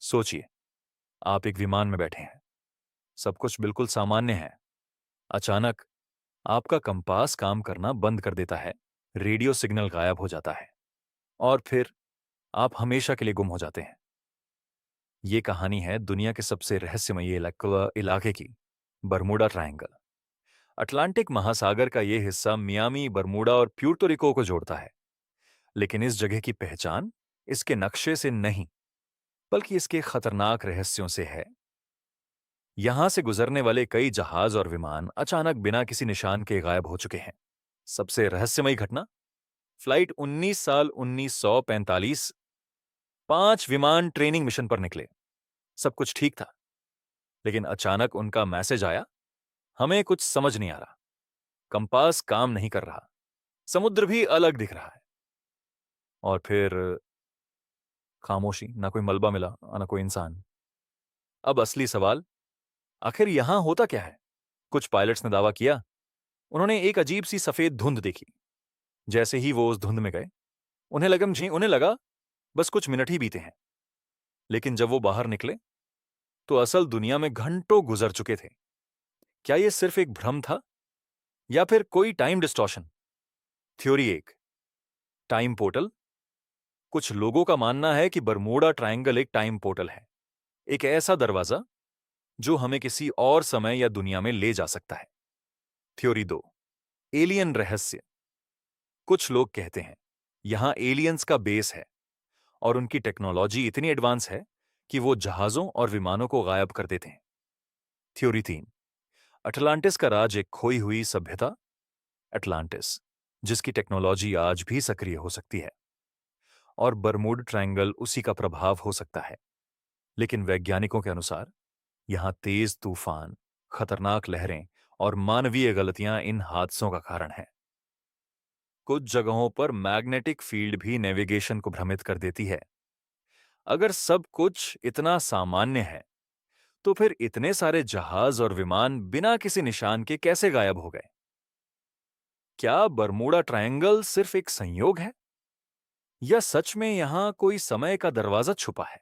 सोचिए, आप एक विमान में बैठे हैं। सब कुछ बिल्कुल सामान्य है। अचानक आपका कंपास काम करना बंद कर देता है, रेडियो सिग्नल गायब हो जाता है और फिर आप हमेशा के लिए गुम हो जाते हैं। ये कहानी है दुनिया के सबसे रहस्यमयी इलाके की, बरमूडा ट्रायंगल। अटलांटिक महासागर का ये हिस्सा मियामी, बरमूडा और प्यूर्तो रिको को जोड़ता है। लेकिन इस जगह की पहचान इसके नक्शे से नहीं, बल्कि इसके खतरनाक रहस्यों से है। यहां से गुजरने वाले कई जहाज और विमान अचानक बिना किसी निशान के गायब हो चुके हैं। सबसे रहस्यमयी घटना, फ्लाइट 19 साल 1945, 5 विमान ट्रेनिंग मिशन पर निकले। सब कुछ ठीक था, लेकिन अचानक उनका मैसेज आया, हमें कुछ समझ नहीं आ रहा। कंपास काम नहीं कर रहा, समुद्र भी अलग दिख रहा है। और फिर खामोशी, ना कोई मलबा मिला, ना कोई इंसान। अब असली सवाल, आखिर यहां होता क्या है? कुछ पायलट्स ने दावा किया, उन्होंने एक अजीब सी सफेद धुंध देखी। जैसे ही वो उस धुंध में गए, उन्हें लगा बस कुछ मिनट ही बीते हैं। लेकिन जब वो बाहर निकले, तो असल दुनिया में घंटों गुजर चुके थे। क्या ये सिर्फ एक भ्रम था या फिर कोई टाइम डिस्टॉर्शन? थ्योरी एक, टाइम पोर्टल। कुछ लोगों का मानना है कि बरमूडा ट्रायंगल एक टाइम पोर्टल है, एक ऐसा दरवाजा जो हमें किसी और समय या दुनिया में ले जा सकता है। थ्योरी दो, एलियन रहस्य। कुछ लोग कहते हैं यहां एलियंस का बेस है और उनकी टेक्नोलॉजी इतनी एडवांस है कि वो जहाजों और विमानों को गायब कर देते हैं। थ्योरी तीन, अटलांटिस का राज एक खोई हुई सभ्यता, अटलांटिस, जिसकी टेक्नोलॉजी आज भी सक्रिय हो सकती है, और बरमूड ट्रायंगल उसी का प्रभाव हो सकता है। लेकिन वैज्ञानिकों के अनुसार यहां तेज तूफान, खतरनाक लहरें और मानवीय गलतियां इन हादसों का कारण हैं। कुछ जगहों पर मैग्नेटिक फील्ड भी नेविगेशन को भ्रमित कर देती है। अगर सब कुछ इतना सामान्य है, तो फिर इतने सारे जहाज और विमान बिना किसी निशान के कैसे गायब हो गए? क्या बरमूडा ट्रायंगल सिर्फ एक संयोग है या सच में यहां कोई समय का दरवाजा छुपा है?